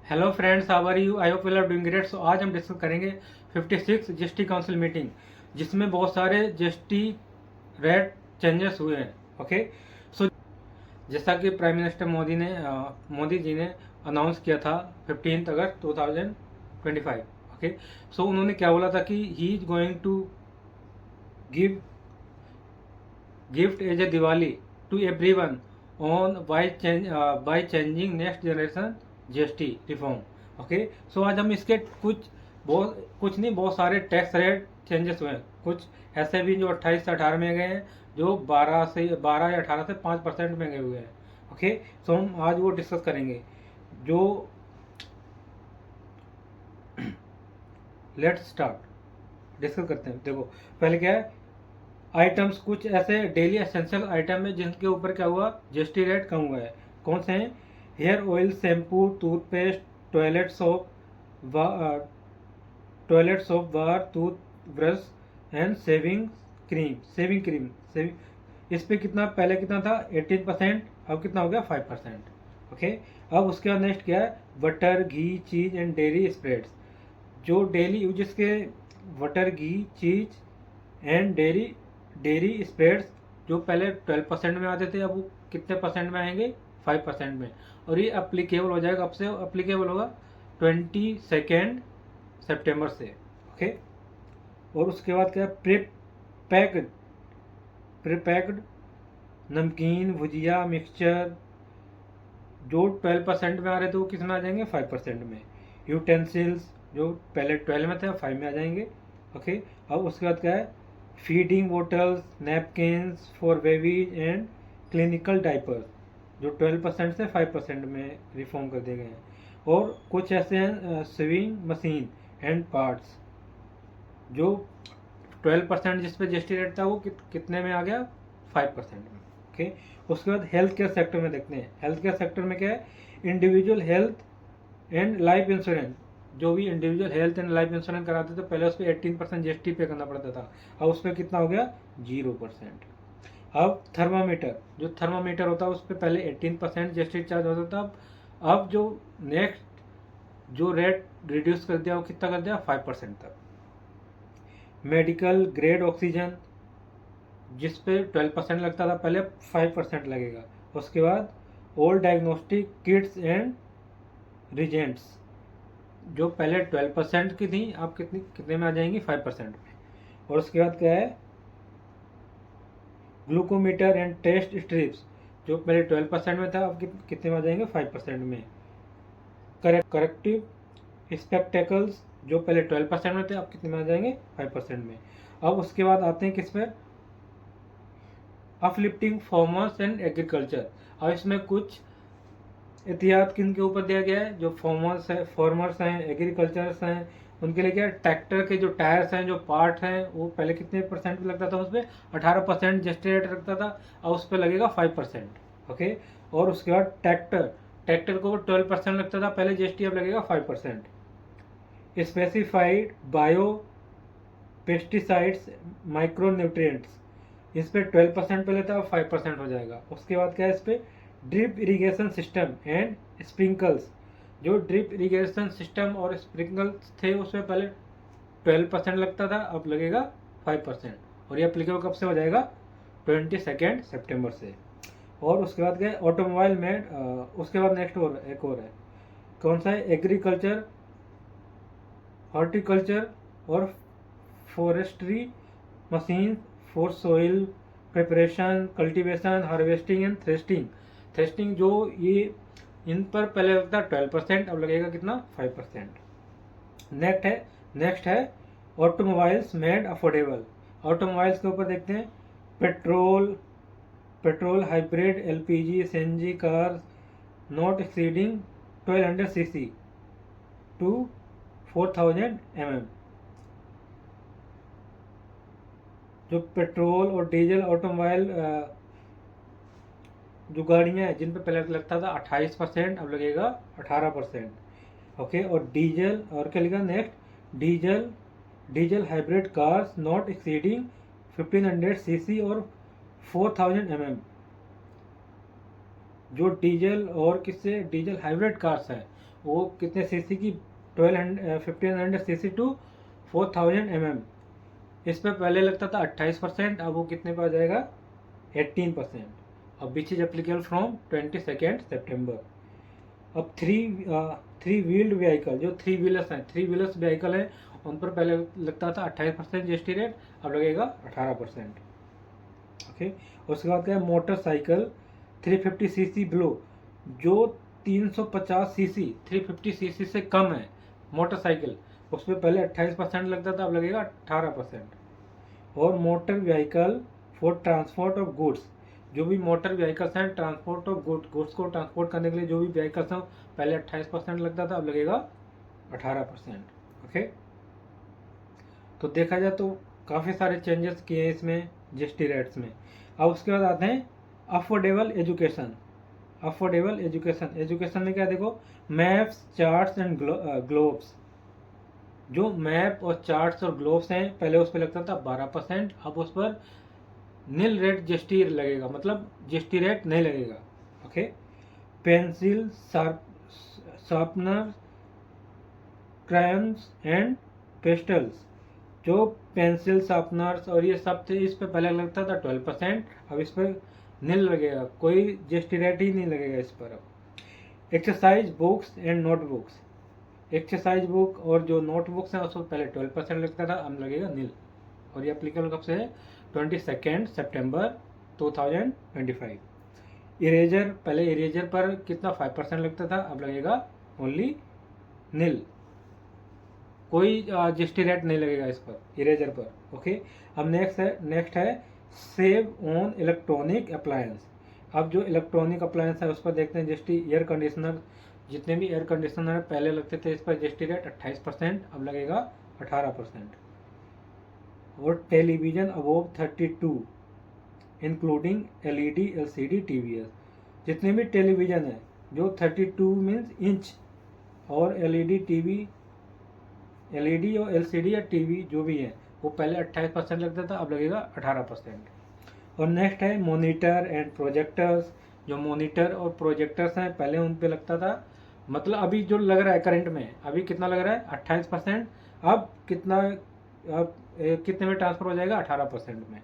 Hello friends, how are you? I hope you are doing great. So आज हम discuss करेंगे 56 GST council meeting, जिसमें बहुत सारे जीएसटी रेट चेंजेस हुए हैं। ओके, सो जैसा कि प्राइम मिनिस्टर मोदी जी ने अनाउंस किया था 15 अगस्त 2025। ओके, सो उन्होंने क्या बोला था कि he is going to give gift as a Diwali to everyone on by changing next generation GST reform. Okay, so आज हम इसके कुछ नहीं, बहुत सारे टैक्स रेट चेंजेस हुए हैं। कुछ ऐसे भी जो 28 से 18 में गए हैं, जो 12 या 18 से 5% में गए हुए हैं। ओके, सो हम आज वो डिस्कस करेंगे। जो लेट्स स्टार्ट डिस्कस करते हैं। देखो, पहले क्या है, आइटम्स कुछ ऐसे डेली एसेंशियल आइटम है जिनके ऊपर क्या हुआ, जीएसटी रेट कम हुआ है। कौन से हैं? Hair oil, shampoo, toothpaste, toilet soap bar, toothbrush and shaving. इस पे कितना, पहले कितना था 18%, अब कितना हो गया 5%। ओके, अब उसके बाद नेक्स्ट क्या है, बटर, घी, चीज एंड डेयरी स्प्रेड्स। जो डेली यूजेस के बटर, घी, चीज एंड डेयरी स्प्रेड्स, जो पहले 12% में आते थे, अब वो कितने परसेंट में आएंगे, 5% में। और ये अप्लीकेबल हो जाएगा, अब से अप्लीकेबल होगा 22 सितंबर से। ओके, और उसके बाद क्या, प्रीपैक्ड नमकीन, भुजिया, मिक्सचर, जो 12% में आ रहे थे वो किस में आ जाएंगे, 5% में। यूटेंसिल्स जो पहले 12 में थे, अब 5 में आ जाएंगे। ओके, अब उसके बाद क्या है, feeding bottles, napkins for babies and clinical diapers, जो 12% से 5% में रिफॉर्म कर दिए गए हैं। और कुछ ऐसे हैं स्विंग मशीन एंड पार्ट्स, जो 12% जिस पे जीएसटी रेट था, वो कितने में आ गया, 5% में। ओके, उसके बाद हेल्थ केयर सेक्टर में देखते हैं। हेल्थ केयर सेक्टर में क्या है, individual health and life insurance. जो भी individual health and life insurance कराते थे, पहले उस पर 18% जीएसटी पे करना पड़ता था, अब उस पर कितना हो गया, 0%। अब थर्मामीटर, जो थर्मामीटर होता है उस पर पहले 18% जीएसटी चार्ज होता था, अब जो नेक्स्ट जो रेट रिड्यूस कर दिया, वो कितना कर दिया, 5% तक। मेडिकल ग्रेड ऑक्सीजन, जिस पे 12% लगता था पहले, 5% लगेगा। उसके बाद ऑल डायग्नोस्टिक किट्स एंड रिजेंट्स, जो पहले 12% की थी, अब कितने में आ जाएंगी, 5% में। और उसके बाद क्या है, ग्लूकोमीटर एंड टेस्ट स्ट्रिप्स, जो पहले 12% में था, अब कितने में आ जाएंगे, 5% में। करेक्टिव स्पेक्टेकल्स, जो पहले 12% में थे, अब कितने में आ जाएंगे, 5% में। अब उसके बाद आते हैं किस पर, अपलिफ्टिंग फार्मर्स एंड एग्रीकल्चर। अब इसमें कुछ एहतियात किन के ऊपर दिया गया है, जो फार्मर्स हैं, एग्रीकल्चर्स हैं, उनके लिए क्या, ट्रैक्टर के जो टायर्स हैं, जो पार्ट हैं, वो पहले कितने परसेंट लगता था, उस पर 18% जीएसटी रेट रखता था, अब उस पर लगेगा 5%। ओके, और उसके बाद ट्रैक्टर को 12% लगता था पहले जीएसटी, अब लगेगा 5%। Specified bio pesticides, micro nutrients, इस पर 12% पहले था, अब 5% हो जाएगा। उसके बाद क्या है, इस पर drip irrigation system and sprinkles, जो ड्रिप इरिगेशन सिस्टम और स्प्रिंकल्स थे, उसमें पहले 12% लगता था, अब लगेगा 5%। और ये अप्लीकेबल कब से हो जाएगा, 22 सितंबर से। और उसके बाद गए ऑटोमोबाइल में, उसके बाद नेक्स्ट और एक और है, कौन सा है, एग्रीकल्चर, हॉर्टिकल्चर और forestry machine for soil preparation, cultivation, harvesting and threshing, जो ये इन पर पहले लगता 12%, अब लगेगा कितना, 5%। नेक्स्ट है ऑटोमोबाइल्स मेड अफोर्डेबल। ऑटोमोबाइल्स के ऊपर देखते हैं, petrol hybrid, LPG, CNG car not exceeding 1200 cc to 4000 mm। जो पेट्रोल और डीजल ऑटोमोबाइल जो गाड़ियाँ हैं, जिन पे पहले लगता था 28%, अब लगेगा 18%। ओके, और डीजल, और क्या लिखा next, diesel hybrid cars not exceeding 1500 CC और 4000 mm। जो डीजल और किससे, डीजल हाइब्रिड कार्स हैं, वो कितने सीसी की, 1500 सीसी टू 4000 mm। इस पर पहले लगता था 28%, अब वो कितने पर आ जाएगा, 18%। अब which is applicable from 22 September. अब थ्री व्हील्ड व्हीकल, जो थ्री व्हीलर्स हैं, थ्री व्हीलर्स व्हीकल है, उन पर पहले लगता था 28% जीएसटी रेट, अब लगेगा 18%। ओके। उसके बाद क्या है, मोटरसाइकिल 350 सीसी बिलो, जो 350 सीसी 350 सीसी से कम है मोटरसाइकिल, उस पर पहले 28% लगता था, अब लगेगा 18%। और motor vehicle for transport of goods, जो भी मोटर व्हीकल्स हैं ट्रांसपोर्ट ऑफ गुड्स को ट्रांसपोर्ट करने के लिए जो भी व्हीकल्स हैं, पहले 28% लगता था, अब लगेगा 18%। ओके। तो देखा जाए तो काफ़ी सारे चेंजेस किए हैं इसमें जीएसटी रेट्स में। अब उसके बाद आते हैं affordable education. Affordable education, education में क्या देखो, मैप्स चार्ट्स एंड ग्लोब्स, जो मैप और चार्ट्स और ग्लोब्स हैं पहले उस पर लगता था 12%, अब उस पर नील रेट जीएसटी लगेगा, मतलब जीएसटी रेट नहीं लगेगा। Okay. Pencil, sharpener, crayons and pastels, जो पेंसिल शार्पनर्स और ये सब थे, इस पे पहले लगता था 12%, अब इस पर नील लगेगा, कोई जीएसटी रेट ही नहीं लगेगा इस पर। अब exercise books and notebooks, exercise book और जो नोटबुक्स हैं उस पर पहले 12% लगता था, अब लगेगा नील। और ये अप्लीकेबल कब से है, 22 सितंबर 2025। इरेजर, पहले इरेजर पर कितना 5% लगता था, अब लगेगा ओनली नील, कोई जीएसटी रेट नहीं लगेगा इस पर, इरेजर पर। ओके। अब नेक्स्ट है सेव ऑन इलेक्ट्रॉनिक अप्लायंस। अब जो इलेक्ट्रॉनिक अप्लायंस है उस पर देखते हैं जीएसटी। एयर कंडीशनर, जितने भी एयर कंडीशनर है पहले लगते थे इस पर जीएसटी रेट 28%, अब लगेगा 18%। और television above 32 including LED LCD TVS, जितने भी टेलीविजन है जो 32 मीन्स इंच, और एलईडी टीवी, एलईडी और एलसीडी या टीवी जो भी है, वो पहले 28% लगता था, अब लगेगा 18%। और नेक्स्ट है मॉनिटर एंड प्रोजेक्टर्स, जो मॉनिटर और प्रोजेक्टर्स हैं पहले उन पे लगता था, मतलब अभी जो लग रहा है करंट में, अभी कितना लग रहा है 28%, अब कितना, अब कितने में ट्रांसफर हो जाएगा, 18% में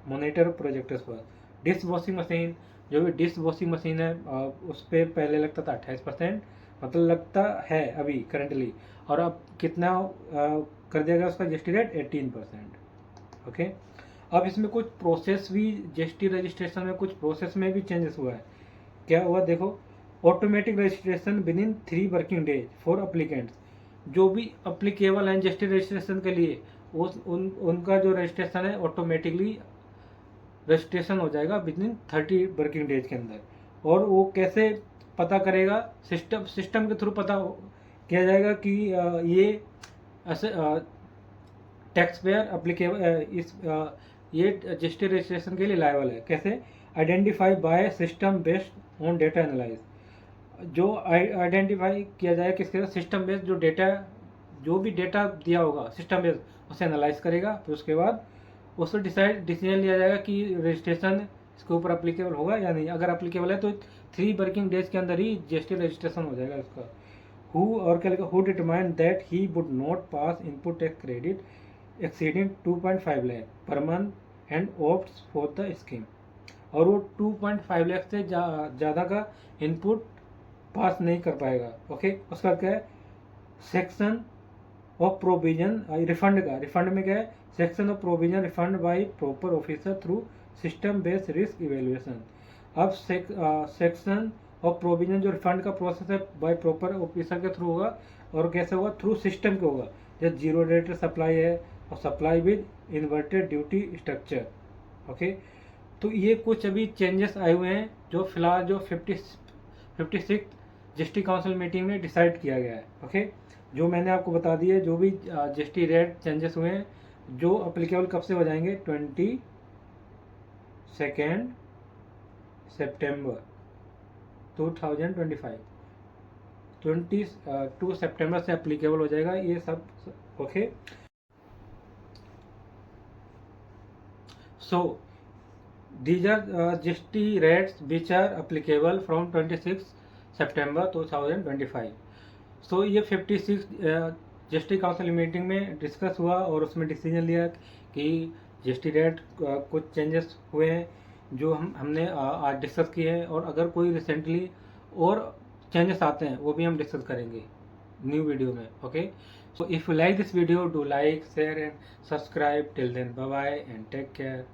मॉनिटर प्रोजेक्टर्स पर। डिश वॉशिंग मशीन, जो भी डिश वॉशिंग मशीन है उस पर पहले लगता था 28%, मतलब लगता है अभी करंटली, और अब कितना कर दिया गया उसका जीएसटी रेट 18%। ओके। अब इसमें कुछ प्रोसेस भी, जीएसटी रजिस्ट्रेशन में कुछ प्रोसेस में भी चेंजेस हुआ है। क्या हुआ देखो, automatic registration with in 3 working days for applicants, जो भी अप्लीकेबल हैं जीएसटी रजिस्ट्रेशन के लिए, उनका जो रजिस्ट्रेशन है ऑटोमेटिकली रजिस्ट्रेशन हो जाएगा विद इन 30 वर्किंग डेज के अंदर। और वो कैसे पता करेगा, सिस्टम के थ्रू पता किया जाएगा कि ये ऐसे टैक्स पेयर अप्लीकेबल इस ये जीएसटी रजिस्ट्रेशन के लिए लायबल है। कैसे, identify by system based on data analyse, जो आइडेंटिफाई किया जाए किसके, सिस्टम बेस्ड, जो डेटा, जो भी डेटा दिया होगा सिस्टम बेस्ड उसे एनालाइज करेगा, फिर उसके बाद उस पर डिसीजन लिया जाएगा कि रजिस्ट्रेशन इसके ऊपर अप्लीकेबल होगा या नहीं। अगर अप्लीकेबल है तो 3 वर्किंग डेज के अंदर ही जीएसटी रजिस्ट्रेशन हो जाएगा इसका। और क्या लिखा, who determine that he would not pass input tax credit exceeding 2.5 lakh per month and opts for the scheme, और वो 2.5 लाख से ज़्यादा का इनपुट पास नहीं कर पाएगा। ओके। उसके बाद क्या है, सेक्शन ऑफ प्रोविजन रिफंड का, रिफंड में क्या है, section of provision refund by proper officer through system based risk evaluation. अब सेक्शन ऑफ प्रोविजन जो रिफंड का प्रोसेस है बाय प्रॉपर ऑफिसर के थ्रू होगा, और कैसे होगा, थ्रू सिस्टम के होगा। जैसे जीरो रेट सप्लाई है, और supply with inverted duty structure. Okay. तो ये कुछ अभी चेंजेस आए हुए हैं जो फिलहाल जो 56 जीएसटी काउंसिल मीटिंग में डिसाइड किया गया है। ओके। जो मैंने आपको बता दिया, जो भी जीएसटी रेट चेंजेस हुए हैं, जो अप्लीकेबल कब से हो जाएंगे, 22 सितंबर 2025, 22 सितंबर से अप्लीकेबल हो जाएगा ये सब। Okay. So these are GST rates which are applicable from 26 सितंबर 2025। सो ये 56 जीएसटी काउंसिल मीटिंग में डिस्कस हुआ और उसमें डिसीजन लिया कि जीएसटी रेट कुछ चेंजेस हुए हैं जो हमने आज डिस्कस किए हैं, और अगर कोई रिसेंटली और चेंजेस आते हैं वो भी हम डिस्कस करेंगे न्यू वीडियो में। Okay, so if you like this video, do like, share and subscribe. Till then, bye bye and take care.